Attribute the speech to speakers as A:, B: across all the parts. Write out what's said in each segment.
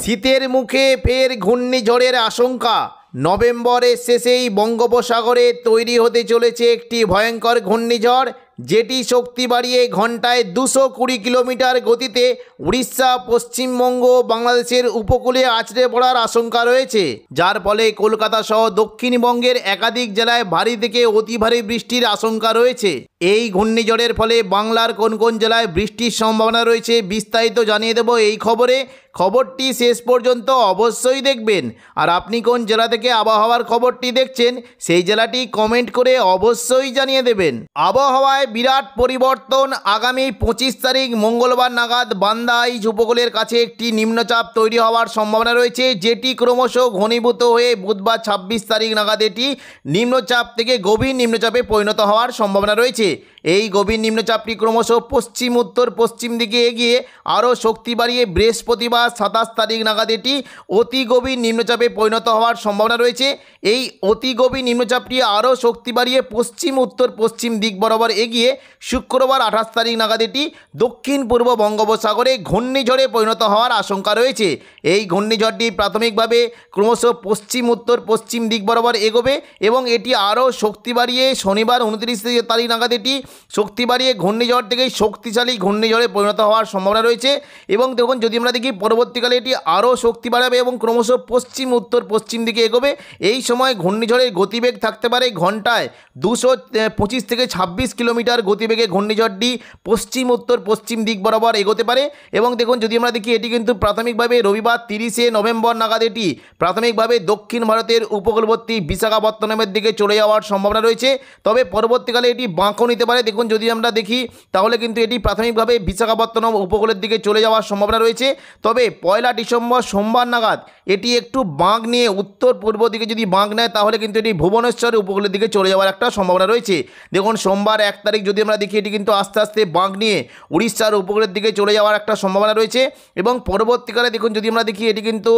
A: শীতের মুখে ফের ঘূর্ণিঝড়ের আশঙ্কা। নভেম্বরের শেষেই বঙ্গোপসাগরে তৈরি হতে চলেছে একটি ভয়ঙ্কর ঘূর্ণিঝড়, যেটি শক্তি বাড়িয়ে ঘন্টায় 220 কিলোমিটার গতিতে উড়িষ্যা, পশ্চিমবঙ্গ, বাংলাদেশের উপকূলে আছড়ে পড়ার আশঙ্কা রয়েছে, যার ফলে কলকাতা সহ দক্ষিণবঙ্গের একাধিক জেলায় ভারী থেকে অতি ভারী বৃষ্টির আশঙ্কা রয়েছে। এই ঘূর্ণিঝড়ের ফলে বাংলার কোন কোন জেলায় বৃষ্টির সম্ভাবনা রয়েছে বিস্তারিত জানিয়ে দেব এই খবরে। খবরটি শেষ পর্যন্ত অবশ্যই দেখবেন। আর আপনি কোন জেলা থেকে আবহাওয়ার খবরটি দেখছেন সেই জেলাটি কমেন্ট করে অবশ্যই জানিয়ে দেবেন। আবহাওয়ায় বিরাট পরিবর্তন। আগামী 25 তারিখ মঙ্গলবার নাগাদ বান্দা-আইচ উপকূলের কাছে একটি নিম্নচাপ তৈরি হওয়ার সম্ভাবনা রয়েছে, যেটি ক্রমশ ঘনীভূত হয়ে বুধবার 26 তারিখ নাগাদ এটি নিম্নচাপ থেকে গভীর নিম্নচাপে পরিণত হওয়ার সম্ভাবনা রয়েছে। এই গভীর নিম্নচাপটি ক্রমশ পশ্চিম উত্তর পশ্চিম দিকে এগিয়ে আরও শক্তি বাড়িয়ে বৃহস্পতিবার 27 তারিখ নাগাদ এটি অতি গভীর নিম্নচাপে পরিণত হওয়ার সম্ভাবনা রয়েছে। এই অতি গভীর নিম্নচাপটি আরও শক্তি বাড়িয়ে পশ্চিম উত্তর পশ্চিম দিক বরাবর এগিয়ে শুক্রবার 28 তারিখ নাগাদ এটি দক্ষিণ পূর্ব বঙ্গোপসাগরে ঘূর্ণিঝড়ে পরিণত হওয়ার আশঙ্কা রয়েছে। এই ঘূর্ণিঝড়টি প্রাথমিকভাবে ক্রমশ পশ্চিম উত্তর পশ্চিম দিক বরাবর এগোবে এবং এটি আরও শক্তি বাড়িয়ে শনিবার 29 তারিখ নাগাদ এটি শক্তি বাড়িয়ে ঘূর্ণিঝড় থেকে শক্তিশালী ঘূর্ণিঝড়ে পরিণত হওয়ার সম্ভাবনা রয়েছে। এবং দেখুন, যদি আমরা দেখি পরবর্তীকালে এটি আরও শক্তি বাড়াবে এবং ক্রমশ পশ্চিম উত্তর পশ্চিম দিকে এগোবে। এই সময় ঘূর্ণিঝড়ের গতিবেগ থাকতে পারে ঘন্টায় 225 থেকে 26 কিলোমিটার গতিবেগে ঘূর্ণিঝড়টি পশ্চিম উত্তর পশ্চিম দিক বরাবর এগোতে পারে। এবং দেখুন, যদি আমরা দেখি এটি কিন্তু প্রাথমিকভাবে রবিবার 30 নভেম্বর নাগাদ এটি প্রাথমিকভাবে দক্ষিণ ভারতের উপকূলবর্তী বিশাখাপত্তনমের দিকে চলে যাওয়ার সম্ভাবনা রয়েছে। তবে পরবর্তীকালে এটি বাঁকও নিতে পারে। দেখুন, যদি আমরা দেখি তাহলে কিন্তু এটি প্রাথমিকভাবে বিশাখাপত্তনম উপকূলের দিকে চলে যাওয়ার সম্ভাবনা রয়েছে। তবে 1 ডিসেম্বর সোমবার নাগাদ এটি একটু বাঁক নিয়ে উত্তর পূর্ব দিকে যদি বাঁক নেয় তাহলে কিন্তু এটি ভুবনেশ্বর উপকূলের দিকে চলে যাওয়ার একটা সম্ভাবনা রয়েছে। দেখুন, সোমবার 1 তারিখ যদি আমরা দেখি এটি কিন্তু আস্তে আস্তে বাঁক নিয়ে উড়িষ্যার উপকূলের দিকে চলে যাওয়ার একটা সম্ভাবনা রয়েছে। এবং পরবর্তীকালে দেখুন, যদি আমরা দেখি এটি কিন্তু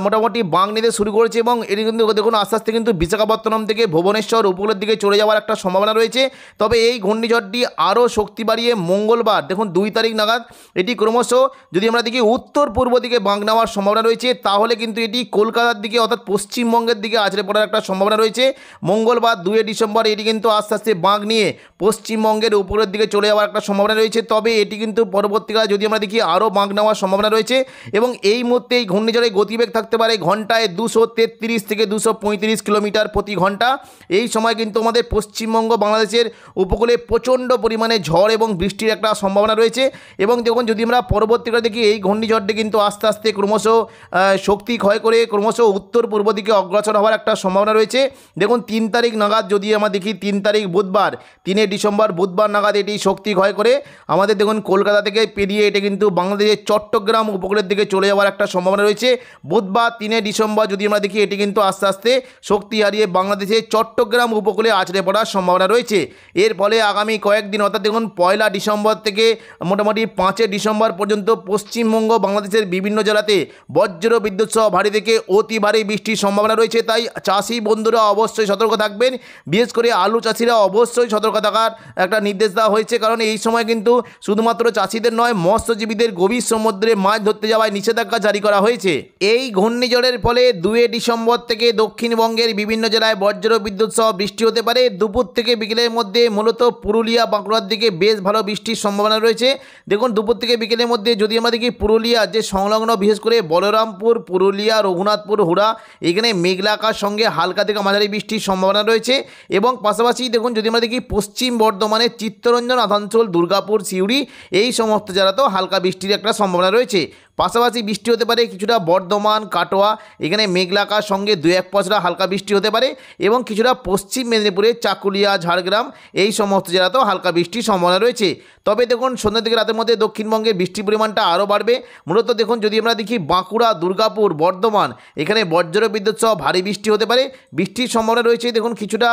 A: মোটামুটি বাঁক নিতে শুরু করেছে এবং এটি কিন্তু দেখুন আস্তে আস্তে কিন্তু বিশাখাপত্তনম থেকে ভুবনেশ্বর উপকূলের দিকে চলে যাওয়ার একটা সম্ভাবনা রয়েছে। তবে এই ঘূর্ণিঝড়টি আরও শক্তি বাড়িয়ে মঙ্গলবার দেখুন 2 তারিখ নাগাদ এটি ক্রমশ যদি আমরা দেখি উত্তর পূর্ব দিকে বাঁক নেওয়ার সম্ভাবনা রয়েছে, তাহলে কিন্তু এটি কলকাতার দিকে অর্থাৎ পশ্চিমবঙ্গের দিকে আছড়ে পড়ার একটা সম্ভাবনা রয়েছে। মঙ্গলবার 2 ডিসেম্বর এটি কিন্তু আস্তে আস্তে বাঁক নিয়ে পশ্চিমবঙ্গের উপরের দিকে চলে যাওয়ার একটা সম্ভাবনা রয়েছে। তবে এটি কিন্তু পরবর্তীকালে যদি আমরা দেখি আরও বাঁক নেওয়ার সম্ভাবনা রয়েছে। এবং এই মুহূর্তে এই ঘূর্ণিঝড়ের গতিবেগ থাকতে পারে ঘন্টায় 233 থেকে 235 কিলোমিটার প্রতি ঘন্টা। এই সময় কিন্তু আমাদের পশ্চিমবঙ্গ বাংলাদেশের উপকূলে প্রচণ্ড পরিমাণে ঝড় এবং বৃষ্টির একটা সম্ভাবনা রয়েছে। এবং দেখুন, যদি আমরা পরবর্তীকালে দেখি এই ঘূর্ণিঝড়টি কিন্তু আস্তে আস্তে ক্রমশ শক্তি ক্ষয় করে ক্রমশ উত্তর পূর্ব দিকে অগ্রসর হওয়ার একটা সম্ভাবনা রয়েছে। দেখুন, 3 তারিখ নাগাদ যদি আমরা দেখি 3 তারিখ বুধবার 3 ডিসেম্বর বুধবার নাগাদ এটি শক্তি ক্ষয় করে আমাদের দেখুন কলকাতা থেকে পেরিয়ে এটি কিন্তু বাংলাদেশের চট্টগ্রাম উপকূলের দিকে চলে যাওয়ার একটা সম্ভাবনা রয়েছে। বুধবার 3 ডিসেম্বর যদি আমরা দেখি এটি কিন্তু আস্তে আস্তে শক্তি হারিয়ে বাংলাদেশের চট্টগ্রাম উপকূলে আছড়ে পড়ার সম্ভাবনা রয়েছে। এর ফলে আগামী কয়েকদিন অর্থাৎ দেখুন 1 ডিসেম্বর থেকে মোটামুটি 5 ডিসেম্বর পর্যন্ত পশ্চিমবঙ্গ বাংলাদেশের বিভিন্ন জেলাতে বজ্র বিদ্যুৎ সহ ভারী থেকে অতি ভারী বৃষ্টির সম্ভাবনা রয়েছে। তাই চাষি বন্ধুরা অবশ্যই সতর্ক থাকবেন। বিশেষ করে আলু চাষিরা অবশ্যই সতর্ক থাকার একটা নির্দেশ দেওয়া হয়েছে, কারণ এই সময় কিন্তু শুধুমাত্র চাষিদের নয় মৎস্যজীবীদের গভীর সমুদ্রে মাছ ধরতে যাওয়ায় নিষেধাজ্ঞা জারি করা হয়েছে। এই ঘূর্ণিঝড়ের ফলে 2 ডিসেম্বর থেকে দক্ষিণবঙ্গের বিভিন্ন জেলায় বজ্র বিদ্যুৎ সহ বৃষ্টি হতে পারে। দুপুর থেকে বিকেলের মধ্যে মূলত পুরুলিয়া বাঁকুড়ার দিকে বেশ ভালো বৃষ্টির সম্ভাবনা রয়েছে। দেখুন, দুপুর থেকে বিকেলের মধ্যে যদি আমরা দেখি পুরুলিয়া যে সংলগ্ন বিশেষ করে বলরামপুর, পুরুলিয়া, রঘুনাথপুর, হুড়া এখানে মেঘলা আকাশ সঙ্গে হালকা থেকে মাঝারি বৃষ্টির সম্ভাবনা রয়েছে। এবং পাশাপাশি দেখুন, যদি আমরা দেখি পশ্চিম বর্ধমানের চিত্তরঞ্জন, আসানসোল, দুর্গাপুর, সিউড়ি এই সমস্ত জেলাতেও হালকা বৃষ্টির একটা সম্ভাবনা রয়েছে। পাশাপাশি বৃষ্টি হতে পারে কিছুটা বর্ধমান, কাটোয়া এখানে মেঘলা আকাশ সঙ্গে 2-1 পশলা হালকা বৃষ্টি হতে পারে। এবং কিছুটা পশ্চিম মেদিনীপুরের চাকুলিয়া, ঝাড়গ্রাম এই সমস্ত জেলাতেও হালকা বৃষ্টির সম্ভাবনা রয়েছে। তবে দেখুন, সন্ধ্যা থেকে রাতের মধ্যে দক্ষিণবঙ্গের বৃষ্টির পরিমাণটা আরও বাড়বে। মূলত দেখুন, যদি আমরা দেখি বাঁকুড়া, দুর্গাপুর, বর্ধমান এখানে বজ্র বিদ্যুৎ সহ ভারী বৃষ্টি হতে পারে। বৃষ্টির সম্ভাবনা রয়েছে দেখুন কিছুটা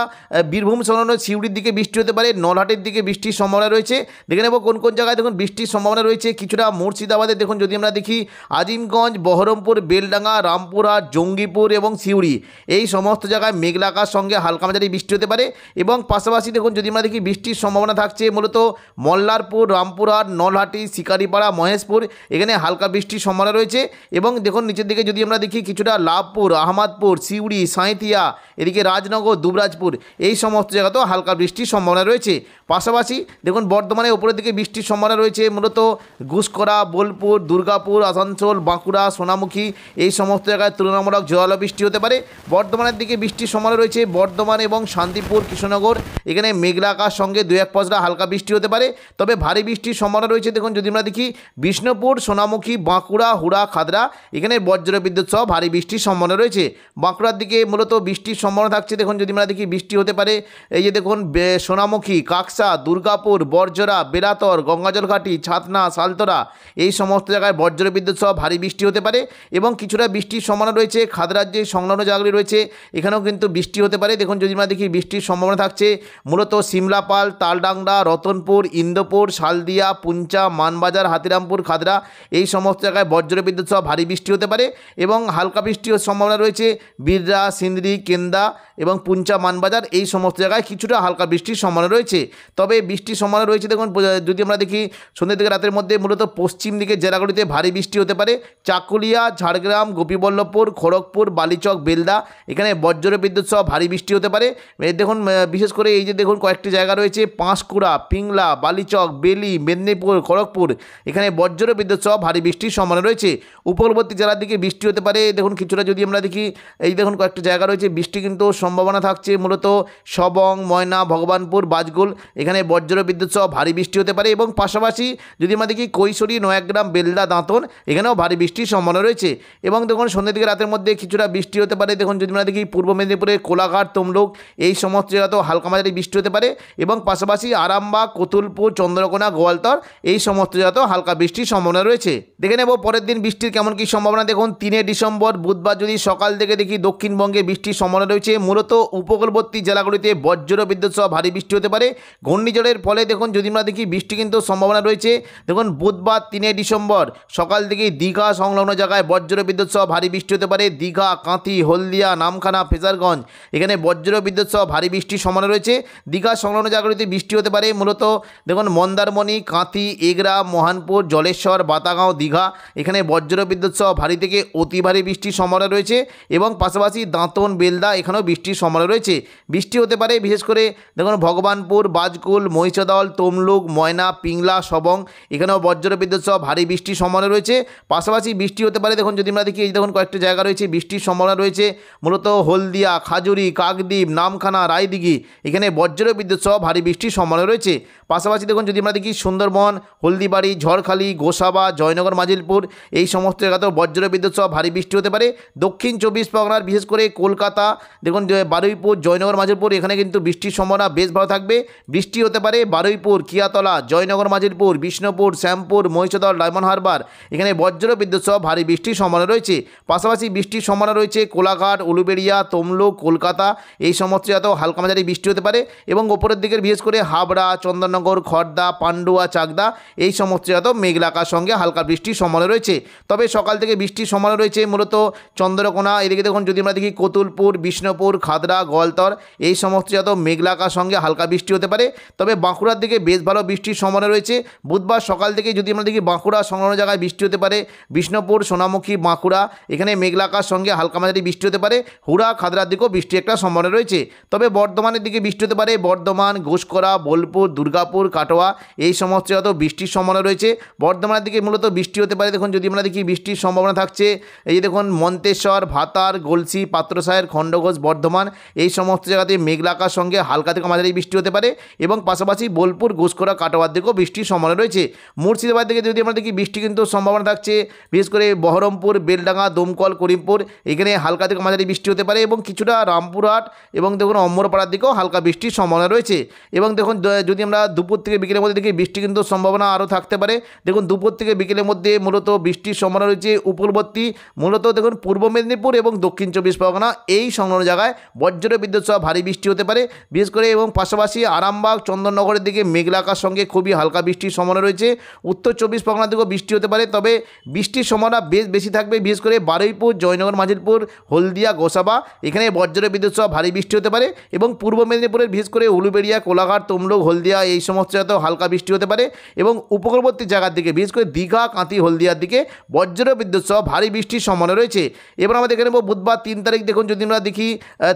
A: বীরভূম সংলগ্ন সিউড়ির দিকে বৃষ্টি হতে পারে, নলহাটের দিকে বৃষ্টির সম্ভাবনা রয়েছে। দেখে নেব কোন কোন জায়গায় দেখুন বৃষ্টির সম্ভাবনা রয়েছে। কিছুটা মুর্শিদাবাদে দেখুন যদি আমরা দেখি দেখি আজিমগঞ্জ, বহরমপুর, বেলডাঙ্গা, রামপুরহাট, জঙ্গিপুর এবং সিউড়ি এই সমস্ত জায়গায় মেঘলা আকাশ সঙ্গে হালকা মাঝারি বৃষ্টি হতে পারে। এবং পাশাপাশি দেখুন যদি আমরা দেখি বৃষ্টির সম্ভাবনা থাকছে মূলত মল্লারপুর, রামপুরহাট, নলহাটি, শিকারিপাড়া, মহেশপুর এখানে হালকা বৃষ্টির সম্ভাবনা রয়েছে। এবং দেখুন নিচের দিকে যদি আমরা দেখি কিছুটা লাভপুর, আহমদপুর, সিউড়ি, সাঁইথিয়া, এদিকে রাজনগর, দুবরাজপুর এই সমস্ত জায়গাতেও হালকা বৃষ্টির সম্ভাবনা রয়েছে। পাশাপাশি দেখুন বর্ধমানে উপরের দিকে বৃষ্টির সম্ভাবনা রয়েছে মূলত গুসকরা, বোলপুর, দুর্গাপুর, আসানসোল, বাঁকুড়া, সোনামুখী এই সমস্ত জায়গায় তুলনামূলক জোরালো বৃষ্টি হতে পারে। বর্ধমানের দিকে বৃষ্টির সম্ভাবনা রয়েছে বর্ধমান এবং শান্তিপুর, কৃষ্ণনগর এখানে মেঘলা আকাশ সঙ্গে 2-1 পশলা হালকা বৃষ্টি হতে পারে। তবে ভারী বৃষ্টির সম্ভাবনা রয়েছে দেখুন যদি আমরা দেখি বিষ্ণুপুর, সোনামুখী, বাঁকুড়া, হুড়া, খাদরা এখানে বজ্রবিদ্যুৎ সহ ভারী বৃষ্টির সম্ভাবনা রয়েছে। বাঁকুড়ার দিকে মূলত বৃষ্টির সম্ভাবনা থাকছে দেখুন যদি আমরা দেখি বৃষ্টি হতে পারে এই যে দেখুন সোনামুখী, কাকসা, দুর্গাপুর, বরজরা, বেলাতর, গঙ্গাজলঘাটি, ছাতনা, সালতরা এই সমস্ত জায়গায় বজ্রবিদ্যুৎ সহ ভারী বৃষ্টি হতে পারে। এবং কিছুটা বৃষ্টির সম্ভাবনা রয়েছে খাদরার যে সংলগ্ন জায়গাগুলি রয়েছে এখানেও কিন্তু বৃষ্টি হতে পারে। দেখুন যদি আমরা দেখি বৃষ্টির সম্ভাবনা থাকছে মূলত সিমলাপাল, তালডাংরা, রতনপুর, ইন্দোপুর, শালদিয়া, পুঞ্চা, মানবাজার, হাতিরামপুর, খাদরা এই সমস্ত জায়গায় বজ্রবিদ্যুৎ সহ ভারী বৃষ্টি হতে পারে। এবং হালকা বৃষ্টির সম্ভাবনা রয়েছে বিররা, সিন্দ্রি, কেন্দা এবং পুঞ্চা, মানবাজার এই সমস্ত জায়গায় কিছুটা হালকা বৃষ্টির সম্ভাবনা রয়েছে। তবে বৃষ্টির সম্ভাবনা রয়েছে দেখুন যদি আমরা দেখি সন্ধ্যে থেকে রাতের মধ্যে মূলত পশ্চিম দিকের জেলাগুলিতে ভারী বৃষ্টি হতে পারে। চাকুলিয়া, ঝাড়গ্রাম, গোপীবল্লভপুর, খড়গপুর, বালিচক, বেলদা এখানে বজ্রবিদ্যুৎ সহ ভারী বৃষ্টি হতে পারে। দেখুন বিশেষ করে এই যে দেখুন কয়েকটি জায়গা রয়েছে পাঁশকুড়া, পিংলা, বালিচক, বেলি, মেদিনীপুর, খড়গপুর এখানে বজ্রবিদ্যুৎ সহ ভারী বৃষ্টির সম্ভাবনা রয়েছে। উপকূলবর্তী জেলার দিকে বৃষ্টি হতে পারে দেখুন কিছুটা যদি আমরা দেখি এই দেখুন কয়েকটি জায়গা রয়েছে বৃষ্টি কিন্তু সম্ভাবনা থাকছে মূলত সবং, ময়না, ভগবানপুর, বাজগুল এখানে বজ্রবিদ্যুৎ সহ ভারী বৃষ্টি হতে পারে। এবং পাশাপাশি যদি আমরা দেখি কৈশোরী, নয়াগ্রাম, বেলদা, দাঁতন এখানেও ভারী বৃষ্টির সম্ভাবনা রয়েছে। এবং দেখুন সন্ধ্যের দিকে রাতের মধ্যে কিছুটা বৃষ্টি হতে পারে দেখুন যদি আমরা দেখি পূর্ব মেদিনীপুরের কোলাঘাট, তমলুক এই সমস্ত জায়গাতেও হালকা মাঝারি বৃষ্টি হতে পারে। এবং পাশাপাশি আরামবাগ, কতুলপুর, চন্দ্রকোনা, গোয়ালতর এই সমস্ত জায়গাতেও হালকা বৃষ্টির সম্ভাবনা রয়েছে। দেখে নেব পরের দিন বৃষ্টির কেমন কী সম্ভাবনা। দেখুন 3 ডিসেম্বর বুধবার যদি সকাল থেকে দেখি দক্ষিণবঙ্গে বৃষ্টির সম্ভাবনা রয়েছে মূলত উপকূলবর্তী জেলাগুলিতে বজ্রবিদ্যুৎ সহ ভারী বৃষ্টি হতে পারে। ঘূর্ণিঝড়ের ফলে দেখুন যদি আমরা দেখি বৃষ্টি কিন্তু সম্ভাবনা রয়েছে দেখুন বুধবার 3 ডিসেম্বর সকাল থেকে দীঘা সংলগ্ন জায়গায় বজ্রবিদ্যুৎ সহ ভারী বৃষ্টি হতে পারে। দীঘা, কাঁথি, হলদিয়া, নামখানা, ফেজারগঞ্জ এখানে বজ্রবিদ্যুৎ সহ ভারী বৃষ্টির সম্ভাবনা রয়েছে। দীঘা সংলগ্ন জায়গাগুলিতে বৃষ্টি হতে পারে মূলত দেখুন মন্দারমণি, কাঁথি, এগরা, মহানপুর, জলেশ্বর, বাতাগাঁও, দীঘা এখানে বজ্রবিদ্যুৎ সহ ভারী থেকে অতি ভারী বৃষ্টির সম্ভাবনা রয়েছে। এবং পাশাপাশি দাঁতন, বেলদা এখানেও বৃষ্টির সম্ভাবনা রয়েছে। বৃষ্টি হতে পারে বিশেষ করে দেখুন ভগবানপুর, বাজকুল, মহিষাদল, তমলুক, ময়না, পিংলা, সবং এখানেও বজ্রবিদ্যুৎ সহ ভারী বৃষ্টির সম্ভাবনা রয়েছে। পাশাপাশি বৃষ্টি হতে পারে দেখুন যদি আমরা দেখি এই দেখুন কয়েকটি জায়গা রয়েছে বৃষ্টির সম্ভাবনা রয়েছে মূলত হলদিয়া, খাজুরি, কাকদ্বীপ, নামখানা, রায়দিঘি এখানে বজ্রবিদ্যুৎ সহ ভারী বৃষ্টির সম্ভাবনা রয়েছে। পাশাপাশি দেখুন যদি আমরা দেখি সুন্দরবন, হলদিবাড়ি, ঝড়খালি, গোসাবা, জয়নগর, মাজিলপুর এই সমস্ত জায়গাতেও বজ্রবিদ্যুৎ সহ ভারী বৃষ্টি হতে পারে। দক্ষিণ 24 পরগনার বিশেষ করে কলকাতা দেখুন বারুইপুর, জয়নগর, মাজিলপুর এখানে কিন্তু বৃষ্টির সম্ভাবনা বেশ ভালো থাকবে। বৃষ্টি হতে পারে বারুইপুর, কিয়াতলা, জয়নগর, মাজিলপুর, বিষ্ণুপুর, শ্যামপুর, মহিষাদল, ডায়মন্ড হারবার এখানে বজ্রবিদ্যুৎ সহ ভারী বৃষ্টির সম্ভাবনা রয়েছে। পাশাপাশি বৃষ্টির সম্ভাবনা রয়েছে কোলাঘাট, উলুবেড়িয়া, তমলুক, কলকাতা এই সমস্ত জায়গাতেও হালকা মাঝারি বৃষ্টি হতে পারে। এবং ওপরের দিকের বিশেষ করে হাবড়া, চন্দননগর, খড়দা, পান্ডুয়া, চাকদা এই সমস্ত জায়গাতেও মেঘলা আকাশ সঙ্গে হালকা বৃষ্টির সম্ভাবনা রয়েছে। তবে সকাল থেকে বৃষ্টির সম্ভাবনা রয়েছে মূলত চন্দ্রকোনা এদিকে দেখুন যদি আমরা দেখি কতুলপুর, বিষ্ণুপুর, খাদরা, গোয়ালতর এই সমস্ত জায়গাতেও মেঘলা আকাশ সঙ্গে হালকা বৃষ্টি হতে পারে। তবে বাঁকুড়ার দিকে বেশ ভালো বৃষ্টির সম্ভাবনা রয়েছে বুধবার সকাল থেকে যদি আমরা দেখি বাঁকুড়া সংলগ্ন জায়গায় বৃষ্টি হতে পারে। বিষ্ণুপুর, সোনামুখী, বাঁকুড়া এখানে মেঘলা আকাশ সঙ্গে হালকা মাঝারি বৃষ্টি হতে পারে। হুড়া, খাদরার দিকেও বৃষ্টি একটা সম্ভাবনা রয়েছে। তবে বর্ধমানের দিকে বৃষ্টি হতে পারে বর্ধমান, ঘোষকরা, বোলপুর, দুর্গাপুর, কাটোয়া এই সমস্ত জায়গাতেও বৃষ্টির সম্ভাবনা রয়েছে। বর্ধমানের দিকে মূলত বৃষ্টি হতে পারে দেখুন যদি আমরা দেখি বৃষ্টির সম্ভাবনা থাকছে এই যে দেখুন মন্তেশ্বর, ভাতার, গলসি, পাত্রসাহের, খণ্ডঘোষ, বর্ধমান এই সমস্ত জায়গাতে মেঘলা আকাশ সঙ্গে হালকা থেকে মাঝারি বৃষ্টি হতে পারে। এবং পাশাপাশি বোলপুর, ঘোষকরা, কাটোয়ার দিকেও বৃষ্টির সম্ভাবনা রয়েছে। মুর্শিদাবাদ থেকে যদি আমরা দেখি বৃষ্টি কিন্তু সম্ভাবনা থাকছে বিশেষ করে বহরমপুর, বেলডাঙ্গা, দমকল, করিমপুর এখানে হালকা থেকে মাঝারি বৃষ্টি হতে পারে। এবং কিছুটা রামপুরহাট এবং দেখুন অম্বরপাড়ার দিকেও হালকা বৃষ্টির সম্ভাবনা রয়েছে। এবং দেখুন যদি আমরা দুপুর থেকে বিকেলের মধ্যে দেখি বৃষ্টি কিন্তু সম্ভাবনা আরও থাকতে পারে। দেখুন দুপুর থেকে বিকেলের মধ্যে মূলত বৃষ্টির সম্ভাবনা রয়েছে উপকূলবর্তী মূলত দেখুন পূর্ব মেদিনীপুর এবং দক্ষিণ 24 পরগনা এই সংলগ্ন জায়গায় বজ্রবিদ্যুৎ সহ ভারী বৃষ্টি হতে পারে বিশেষ করে। এবং পাশাপাশি আরামবাগ, চন্দননগরের দিকে মেঘলা আকাশ সঙ্গে খুবই হালকা বৃষ্টির সম্ভাবনা রয়েছে। উত্তর 24 পরগনার দিকেও বৃষ্টি হতে পারে তবে তবে বৃষ্টির সম্ভাবনা বেশ বেশি থাকবে, বিশেষ করে বারুইপুর, জয়নগর, মাঝিরপুর, হলদিয়া, গোসাবা এখানে বজ্র বিদ্যুৎ সহ ভারী বৃষ্টি হতে পারে। এবং পূর্ব মেদিনীপুরের বিশেষ করে উলুবেড়িয়া, কোলাঘাট, তমলুক, হলদিয়া এই সমস্ত জায়গাতেও হালকা বৃষ্টি হতে পারে। এবং উপকূলবর্তী জায়গার দিকে বিশেষ করে দীঘা, কাঁথি, হলদিয়ার দিকে বজ্র বিদ্যুৎ সহ ভারী বৃষ্টির সম্ভাবনা রয়েছে। এবার আমরা দেখে নেব বুধবার 3 তারিখ। দেখুন যদি আমরা দেখি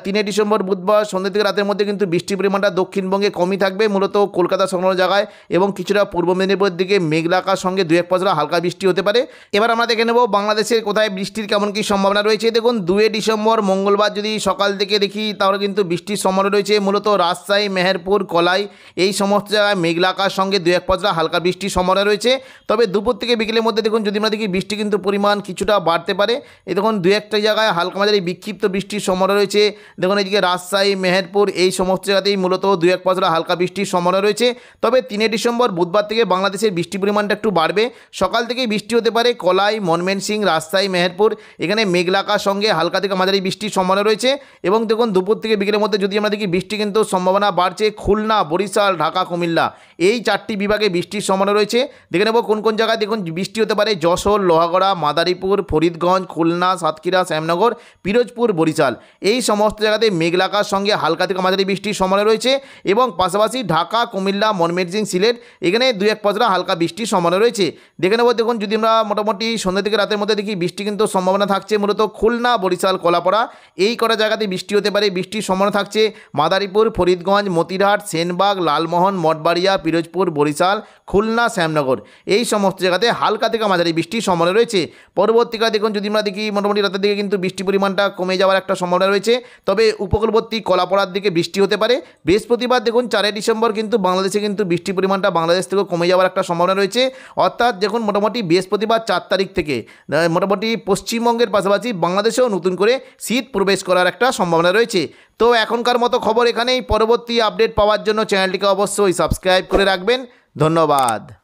A: 3 ডিসেম্বর বুধবার সন্ধ্যা থেকে রাতের মধ্যে কিন্তু বৃষ্টির পরিমাণটা দক্ষিণবঙ্গে কমই থাকবে, মূলত কলকাতা সংলগ্ন জায়গায় এবং কিছুটা পূর্ব মেদিনীপুরের দিকে মেঘলা আকাশ সঙ্গে 2-1 পশলা হালকা বৃষ্টি হতে পারে। এবার আমরা দেখে নেব বাংলাদেশের কোথায় বৃষ্টির কেমন কী সম্ভাবনা রয়েছে। দেখুন 2 ডিসেম্বর মঙ্গলবার যদি সকাল থেকে দেখি তাহলে কিন্তু বৃষ্টির সম্ভাবনা রয়েছে মূলত রাজশাহী, মেহেরপুর, কলাই এই সমস্ত জায়গায় মেঘলা আকাশ সঙ্গে 2-1 পশলা হালকা বৃষ্টির সম্ভাবনা রয়েছে। তবে দুপুর থেকে বিকেলের মধ্যে দেখুন যদি আমরা দেখি বৃষ্টি কিন্তু পরিমাণ কিছুটা বাড়তে পারে। এই দেখুন 2-1টা জায়গায় হালকা মাঝারি বিক্ষিপ্ত বৃষ্টির সম্ভাবনা রয়েছে। দেখুন এইদিকে রাজশাহী, মেহেরপুর এই সমস্ত জায়গাতেই মূলত 2-1 পশলা হালকা বৃষ্টির সম্ভাবনা রয়েছে। তবে 3 ডিসেম্বর বুধবার থেকে বাংলাদেশের বৃষ্টির পরিমাণটা একটু বাড়বে। সকাল থেকেই বৃষ্টি হতে পারে কলাই, ময়মনসিংহ, রাজশাহী, মেহেরপুর এখানে মেঘলা আকাশ সঙ্গে হালকা থেকে মাঝারি বৃষ্টির সম্ভাবনা রয়েছে। এবং দেখুন দুপুর থেকে বিকেলের মধ্যে যদি আমরা দেখি বৃষ্টি কিন্তু সম্ভাবনা বাড়ছে খুলনা, বরিশাল, ঢাকা, কুমিল্লা এই 4টি বিভাগে বৃষ্টির সম্ভাবনা রয়েছে। দেখে নেব কোন কোন জায়গায় দেখুন বৃষ্টি হতে পারে। যশোর, লোহাগড়া, মাদারীপুর, ফরিদগঞ্জ, খুলনা, সাতক্ষীরা, শ্যামনগর, পিরোজপুর, বরিশাল এই সমস্ত জায়গাতে মেঘলা আকাশ সঙ্গে হালকা থেকে মাঝারি বৃষ্টির সম্ভাবনা রয়েছে। এবং পাশাপাশি ঢাকা, কুমিল্লা, ময়মনসিংহ, সিলেট এখানে 2-1 পশলা হালকা বৃষ্টির সম্ভাবনা রয়েছে। দেখে নেব দেখুন যদি আমরা মোটামুটি সন্ধ্যা থেকে রাতের মধ্যে দেখি বৃষ্টি কিন্তু সম্ভাবনা থাকছে মূলত খুলনা, বরিশাল, কলাপাড়া এই কটা জায়গাতে বৃষ্টি হতে পারে। বৃষ্টির সম্ভাবনা থাকছে মাদারীপুর, ফরিদগঞ্জ, মতিরহাট, সেনবাগ, লালমোহন, মঠবাড়িয়া, পিরোজপুর, বরিশাল, খুলনা, শ্যামনগর এই সমস্ত জায়গাতে হালকা থেকে মাঝারি বৃষ্টির সম্ভাবনা রয়েছে। পরবর্তীকালে দেখুন যদি আমরা দেখি মোটামুটি রাতের দিকে কিন্তু বৃষ্টির পরিমাণটা কমে যাওয়ার একটা সম্ভাবনা রয়েছে। তবে উপকূলবর্তী কলাপাড়ার দিকে বৃষ্টি হতে পারে। বৃহস্পতিবার দেখুন 4 ডিসেম্বর কিন্তু বাংলাদেশে কিন্তু বৃষ্টির পরিমাণটা বাংলাদেশ থেকে কমে যাওয়ার একটা সম্ভাবনা রয়েছে। অর্থাৎ দেখুন মোটামুটি বৃহস্পতিবার 4 তারিখ থেকে মোটামুটি পশ্চিমবঙ্গের পাশাপাশি বাংলাদেশেও নতুন করে শীত প্রবেশ করার একটা সম্ভাবনা রয়েছে। তো এখনকার মতো খবর এখানেই। পরবর্তী আপডেট পাওয়ার জন্য চ্যানেলটিকে অবশ্যই সাবস্ক্রাইব করে রাখবেন। ধন্যবাদ।